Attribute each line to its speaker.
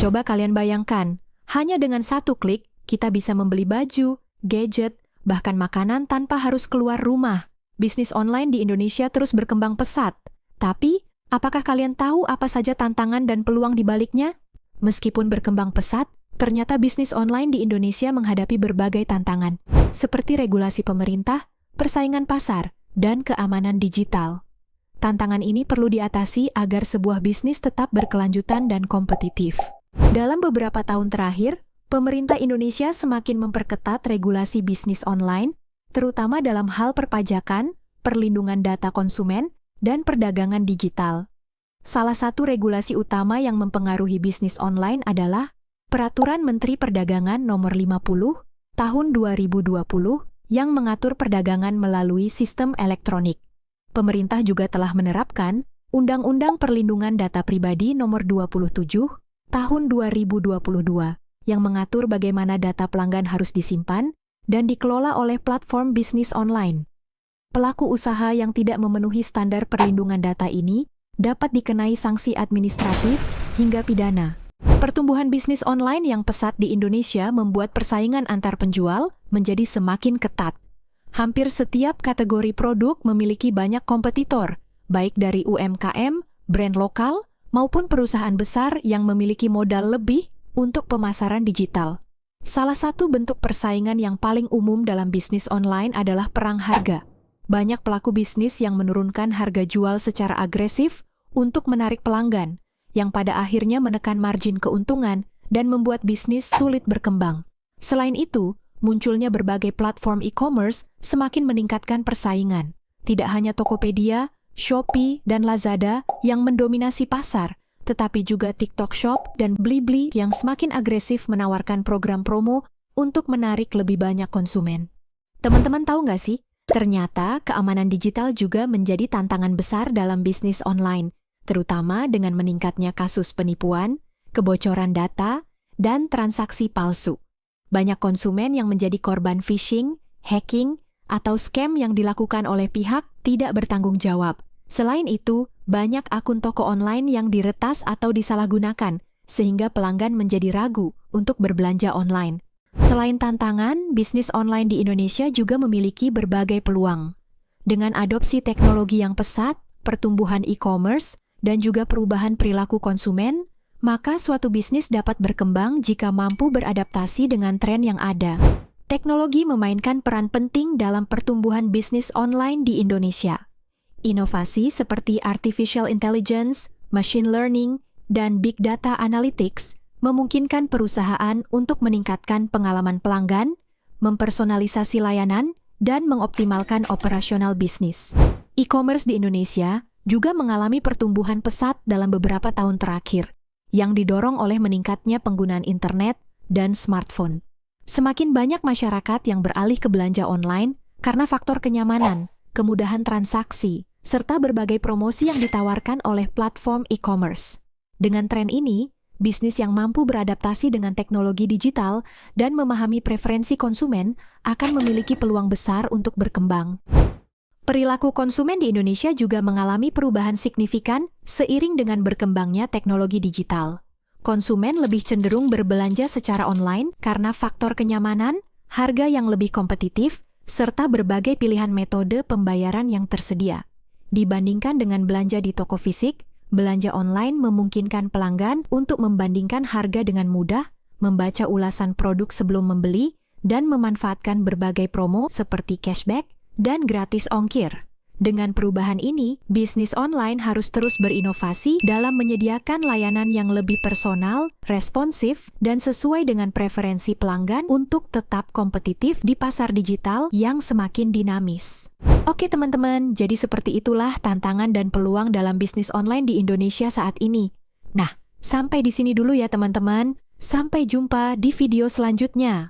Speaker 1: Coba kalian bayangkan, hanya dengan satu klik, kita bisa membeli baju, gadget, bahkan makanan tanpa harus keluar rumah. Bisnis online di Indonesia terus berkembang pesat. Tapi, apakah kalian tahu apa saja tantangan dan peluang di baliknya? Meskipun berkembang pesat, ternyata bisnis online di Indonesia menghadapi berbagai tantangan, seperti regulasi pemerintah, persaingan pasar, dan keamanan digital. Tantangan ini perlu diatasi agar sebuah bisnis tetap berkelanjutan dan kompetitif. Dalam beberapa tahun terakhir, pemerintah Indonesia semakin memperketat regulasi bisnis online, terutama dalam hal perpajakan, perlindungan data konsumen, dan perdagangan digital. Salah satu regulasi utama yang mempengaruhi bisnis online adalah Peraturan Menteri Perdagangan Nomor 50 Tahun 2020 yang mengatur perdagangan melalui sistem elektronik. Pemerintah juga telah menerapkan Undang-Undang Perlindungan Data Pribadi Nomor 27 Tahun 2022 yang mengatur bagaimana data pelanggan harus disimpan dan dikelola oleh platform bisnis online. Pelaku usaha yang tidak memenuhi standar perlindungan data ini dapat dikenai sanksi administratif hingga pidana. Pertumbuhan bisnis online yang pesat di Indonesia membuat persaingan antar penjual menjadi semakin ketat. Hampir setiap kategori produk memiliki banyak kompetitor, baik dari UMKM, brand lokal, maupun perusahaan besar yang memiliki modal lebih untuk pemasaran digital. Salah satu bentuk persaingan yang paling umum dalam bisnis online adalah perang harga. Banyak pelaku bisnis yang menurunkan harga jual secara agresif untuk menarik pelanggan, yang pada akhirnya menekan margin keuntungan dan membuat bisnis sulit berkembang. Selain itu, munculnya berbagai platform e-commerce semakin meningkatkan persaingan. Tidak hanya Tokopedia, Shopee, dan Lazada yang mendominasi pasar, tetapi juga TikTok Shop dan Blibli yang semakin agresif menawarkan program promo untuk menarik lebih banyak konsumen. Teman-teman tahu nggak sih, ternyata keamanan digital juga menjadi tantangan besar dalam bisnis online, terutama dengan meningkatnya kasus penipuan, kebocoran data, dan transaksi palsu. Banyak konsumen yang menjadi korban phishing, hacking, atau scam yang dilakukan oleh pihak tidak bertanggung jawab. Selain itu, banyak akun toko online yang diretas atau disalahgunakan, sehingga pelanggan menjadi ragu untuk berbelanja online. Selain tantangan, bisnis online di Indonesia juga memiliki berbagai peluang. Dengan adopsi teknologi yang pesat, pertumbuhan e-commerce, dan juga perubahan perilaku konsumen, maka suatu bisnis dapat berkembang jika mampu beradaptasi dengan tren yang ada. Teknologi memainkan peran penting dalam pertumbuhan bisnis online di Indonesia. Inovasi seperti artificial intelligence, machine learning, dan big data analytics memungkinkan perusahaan untuk meningkatkan pengalaman pelanggan, mempersonalisasi layanan, dan mengoptimalkan operasional bisnis. E-commerce di Indonesia juga mengalami pertumbuhan pesat dalam beberapa tahun terakhir, yang didorong oleh meningkatnya penggunaan internet dan smartphone. Semakin banyak masyarakat yang beralih ke belanja online karena faktor kenyamanan, kemudahan transaksi, serta berbagai promosi yang ditawarkan oleh platform e-commerce. Dengan tren ini, bisnis yang mampu beradaptasi dengan teknologi digital dan memahami preferensi konsumen akan memiliki peluang besar untuk berkembang. Perilaku konsumen di Indonesia juga mengalami perubahan signifikan seiring dengan berkembangnya teknologi digital. Konsumen lebih cenderung berbelanja secara online karena faktor kenyamanan, harga yang lebih kompetitif, serta berbagai pilihan metode pembayaran yang tersedia. Dibandingkan dengan belanja di toko fisik, belanja online memungkinkan pelanggan untuk membandingkan harga dengan mudah, membaca ulasan produk sebelum membeli, dan memanfaatkan berbagai promo seperti cashback dan gratis ongkir. Dengan perubahan ini, bisnis online harus terus berinovasi dalam menyediakan layanan yang lebih personal, responsif, dan sesuai dengan preferensi pelanggan untuk tetap kompetitif di pasar digital yang semakin dinamis. Oke teman-teman, jadi seperti itulah tantangan dan peluang dalam bisnis online di Indonesia saat ini. Nah, sampai di sini dulu ya teman-teman. Sampai jumpa di video selanjutnya.